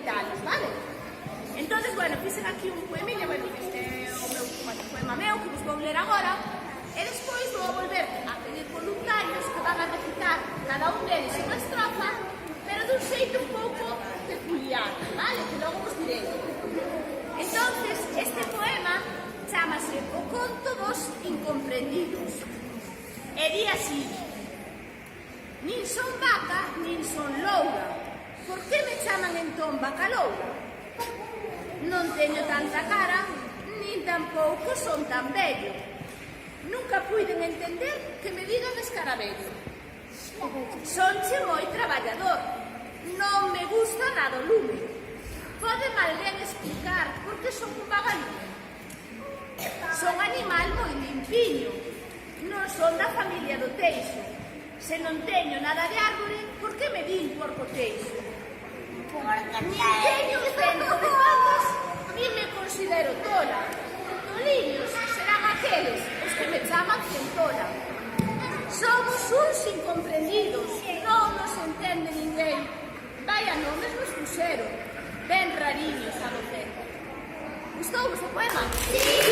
imitalos, vale? Entonces, bueno, fixen aquí un poemilla, bueno, este é o meu poema meu, que vos vou ler agora, e despois vou volver a pedir voluntarios que van a recitar cada un deles unha estrofa, pero dun xeito un pouco peculiar, vale? Que logo vos direi. Entonces, este poema chámase O conto dos incomprendidos. E di así: nin son vaca, nin son loura, por que me chaman entón vaca loura? Non teño tanta cara, nin tampouco son tan bello. Nunca puiden entender que me digan escarabello. Sonche moi traballador, non me gusta nada o lume. Pode mal ben explicar por que son un vagalume. Son animal moi limpiño, non son da familia do teixo. Se non teño nada de árbore, por que me din porco teixo? Nin teño un cento de patas, nin me considero tola. Toliños serán aqueles os que me chaman centola. Somos uns incomprendidos, non nos entende ninguén. Vaya nomes nos puxeron, ben rariños a docente. Gustou vos o poema? Sí!